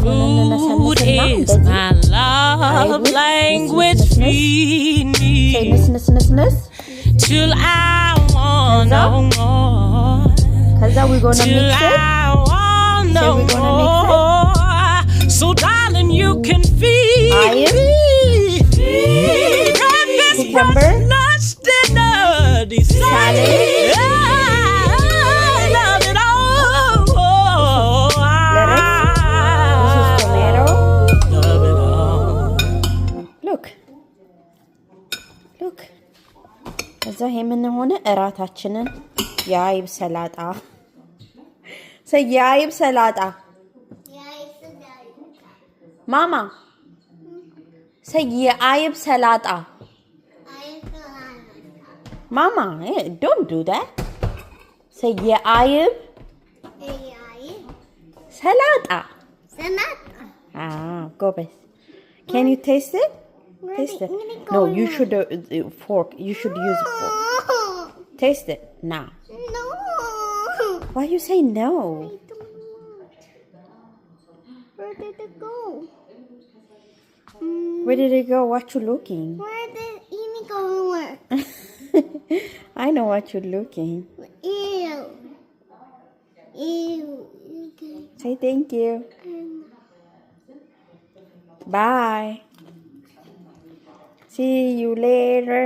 Food is my love language. Feed me till I want no more. Till I want no more. So darling, you can feed me. Breakfast, lunch, dinner, salad. I love it all. Love it all. Look. ከዛ ይሄ ምን ሆነ? እራታችንን የአይብ ሰላጣ የአይብ ሰላጣ ማማ የአይብ ሰላጣ ማማ don't do that የአይብ ሰላጣ ጎበዝ can you taste it? Taste it. No, you should fork. You should use a fork. Taste it now. No. Why you say no? I don't want. Where did it go? Where did it go? What you looking? Where did Amy go? I know what you're looking. Ew. Ew. Say thank you. Bye. See you later.